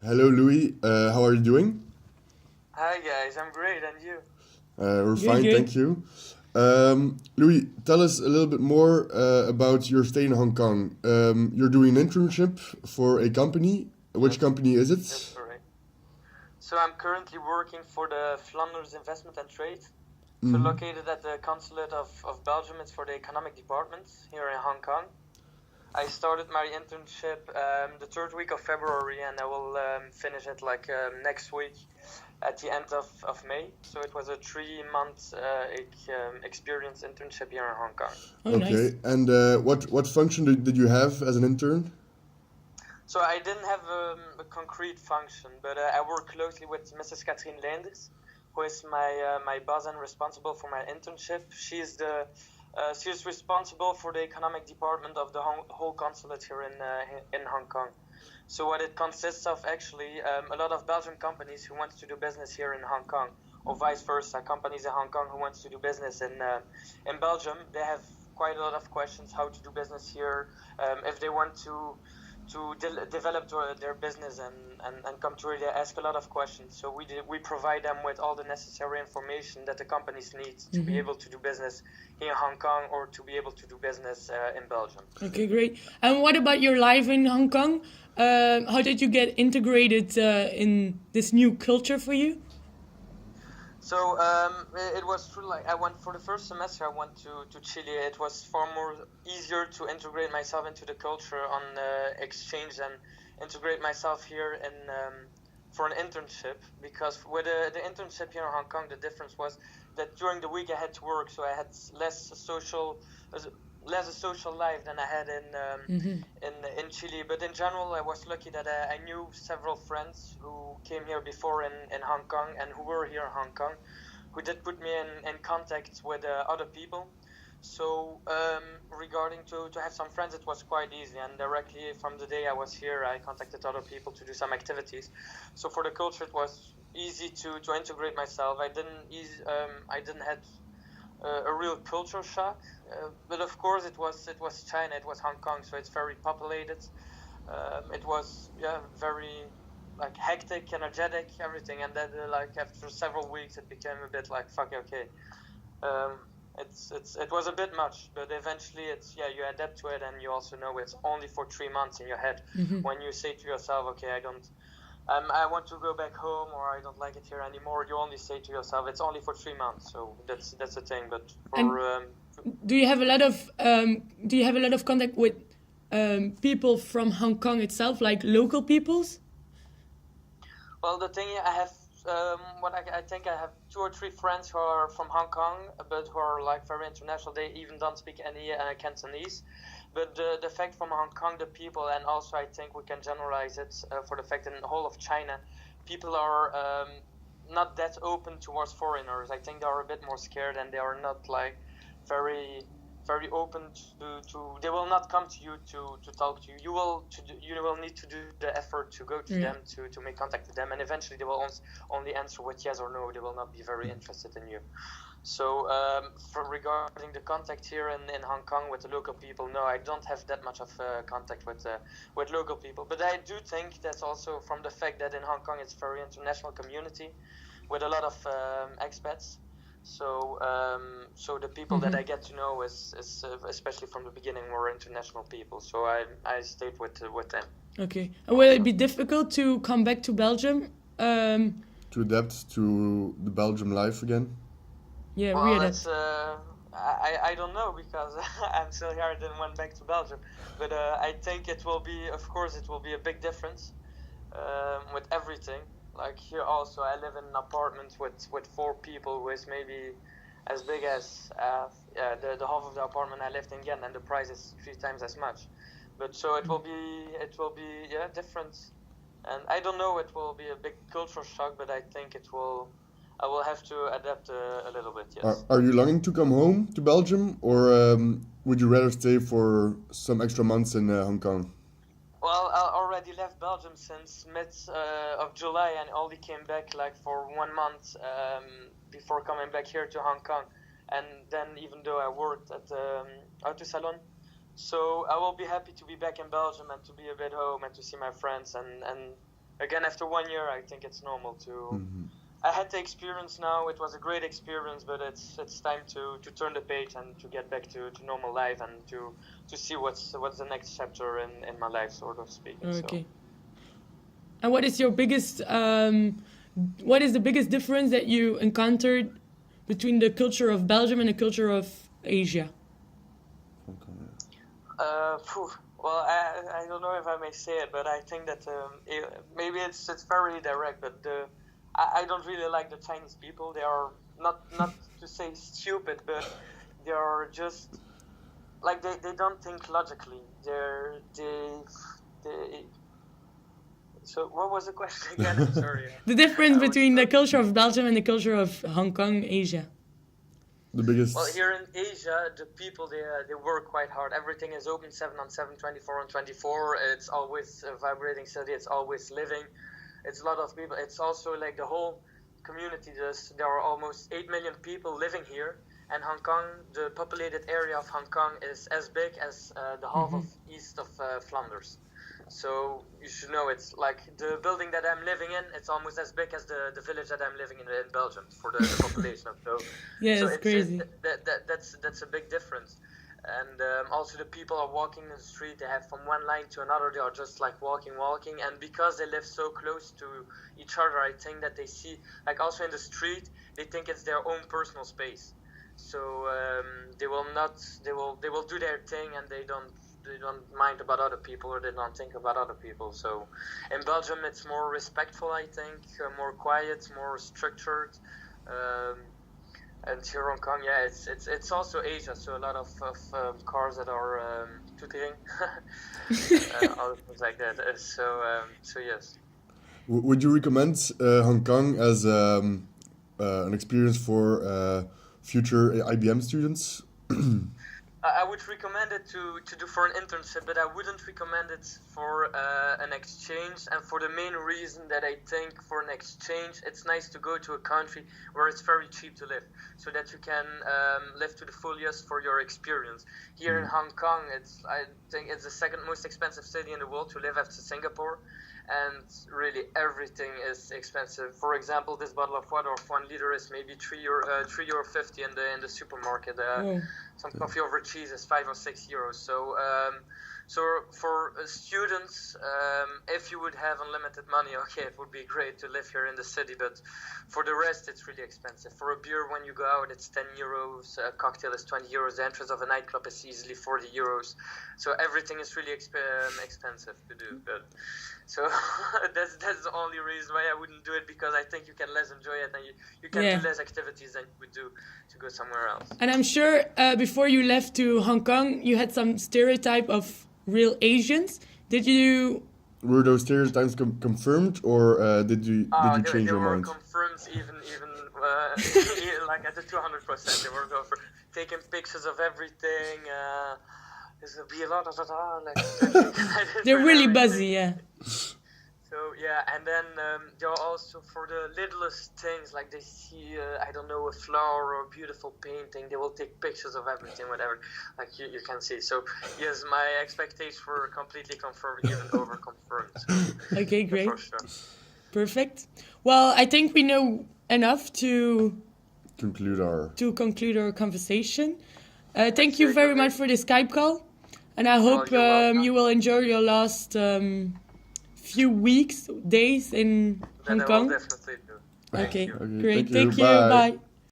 Hello, Louis. How are you doing? Hi guys, I'm great, and you? We're Good, fine, thank good. you. Louis, tell us a little bit more about your stay in Hong Kong. You're doing an internship for a company. Which Yes, company is that's it? correct. So I'm currently working for the Flanders Investment and Trade. So Hmm. located at the consulate of Belgium, it's for the economic department here in Hong Kong. I started my internship the third week of February, and I will finish it like next week at the end of May. So it was a 3 month experience internship here in Hong Kong. Oh, nice. Okay, and what function did you have as an intern? So I didn't have a concrete function, but I work closely with Mrs. Katrien Leenders, who is my boss and responsible for my internship. She's responsible for the economic department of the whole consulate here in Hong Kong. So what it consists of actually a lot of Belgian companies who want to do business here in Hong Kong, or vice versa, companies in Hong Kong who want to do business in Belgium. They have quite a lot of questions how to do business here, if they want to develop their business and come to really ask a lot of questions. So we provide them with all the necessary information that the companies need to be able to do business here in Hong Kong or to be able to do business in Belgium. Okay, great. And what about your life in Hong Kong? How did you get integrated in this new culture for you? So it was true. Like I went for the first semester, I went to Chile. It was far more easier to integrate myself into the culture on exchange and integrate myself here in for an internship. Because with the internship here in Hong Kong, the difference was that during the week I had to work, so I had less a social life than I had in Chile. But in general, I was lucky that I knew several friends who came here before in Hong Kong and who were here in Hong Kong, who did put me in contact with other people. So regarding to have some friends, it was quite easy. And directly from the day I was here, I contacted other people to do some activities. So for the culture, it was easy to integrate myself. I didn't have a real culture shock. But of course, it was China, it was Hong Kong, so it's very populated. It was very like hectic, energetic, everything, and then like after several weeks, it became a bit like fuck okay. Um, it was a bit much, but eventually it's you adapt to it, and you also know it's only for 3 months in your head. When you say to yourself, okay, I want to go back home, or I don't like it here anymore. You only say to yourself, it's only for 3 months. So that's the thing. But And for do you have a lot of contact with people from Hong Kong itself, like local peoples? well, the thing I have, what I think I have two or three friends who are from Hong Kong, but who are like very international. They even don't speak any Cantonese. But the fact from Hong Kong, the people, and also I think we can generalize it for the fact in the whole of China, people are not that open towards foreigners. I think they are a bit more scared, and they are not like very very open to they will not come to you to talk to you. You will need to do the effort to go to Yeah. them to make contact with them, and eventually they will only answer with yes or no. They will not be very interested in you. So for regarding the contact here in Hong Kong with the local people, no, I don't have that much of contact with local people. But I do think that's also from the fact that in Hong Kong it's a very international community with a lot of expats. So the people that I get to know is especially from the beginning were international people. So I stayed with them. Okay. And will it be difficult to come back to Belgium? To adapt to the Belgium life again? Yeah, Well, readapt. I don't know because I'm still here. I didn't went back to Belgium, but I think it will be, of course, it will be a big difference with everything. Like here also, I live in an apartment with four people, who is maybe as big as the half of the apartment I lived in again, and the price is 3 times as much. But so it will be different, and I don't know. It will be a big cultural shock, but I think it will. I will have to adapt a little bit. Are, Yes. are you longing to come home to Belgium, or would you rather stay for some extra months in Hong Kong? Well, I already left Belgium since mid of July and only came back like for 1 month before coming back here to Hong Kong. And then, even though I worked at Auto Salon, so I will be happy to be back in Belgium and to be a bit home and to see my friends and again, after 1 year, I think it's normal to. I had the experience now. It was a great experience, but it's time to turn the page and to get back to normal life and to see what's the next chapter in my life, sort of speaking. Okay. So. And what is the biggest difference that you encountered between the culture of Belgium and the culture of Asia? Well, I don't know if I may say it, but I think that maybe it's very direct, but I don't really like the Chinese people. They are not to say stupid, but they are just like they don't think logically. So what was the question again? I'm sorry. The difference between the culture of Belgium and the culture of Hong Kong, Asia. The biggest. Well, here in Asia, the people they work quite hard. Everything is open 7/7, 24/24. It's always a vibrating city. It's always living. It's a lot of people. It's also like the whole community. There are almost 8 million people living here, and Hong Kong, the populated area of Hong Kong, is as big as the half of east of Flanders. So you should know it's like the building that I'm living in. It's almost as big as the village that I'm living in Belgium for the population. So yeah, it's crazy. That's a big difference. And also the people are walking in the street. They have from one line to another. They are just like walking. And because they live so close to each other, I think that they see like also in the street, they think it's their own personal space. So they will do their thing and they don't mind about other people or they don't think about other people. So in Belgium it's more respectful, I think, more quiet, more structured. And here in Hong Kong, yeah, it's also Asia, so a lot of cars that are tootling, all things like that. So yes. Would you recommend Hong Kong as an experience for future IBM students? I would recommend it to do for an internship, but I wouldn't recommend it for an exchange. And for the main reason that I think for an exchange, it's nice to go to a country where it's very cheap to live, so that you can live to the fullest for your experience. Here in Hong Kong, I think it's the second most expensive city in the world to live after Singapore. And really everything is expensive. For example, this bottle of water of 1 liter is maybe €3.50 in the supermarket. Some coffee over cheese is €5 or €6. So for students, if you would have unlimited money, okay, it would be great to live here in the city. But for the rest, it's really expensive. For a beer, when you go out, it's €10. A cocktail is €20. The entrance of a nightclub is easily €40. So everything is really expensive to do. But so that's the only reason why I wouldn't do it, because I think you can less enjoy it and you can do less activities than you would do to go somewhere else. And I'm sure before you left to Hong Kong, you had some stereotype of real Asians. Were those stereotypes confirmed, or did you change your mind? They were confirmed even like at the 200%. They were taking pictures of everything. There's be a lot of like they're really buzzy, yeah. So yeah, and then they're also for the littlest things, like they see I don't know, a flower or a beautiful painting, they will take pictures of everything, whatever, like you can see. So yes, my expectations were completely confirmed, even over confirmed. So, okay, great. For sure. Perfect. Well, I think we know enough to conclude our conversation. Thank you very much for this Skype call, and I hope you will enjoy your last few weeks, days in Hong Kong. I will definitely do. Okay, Thank you. great. Thank you. Bye.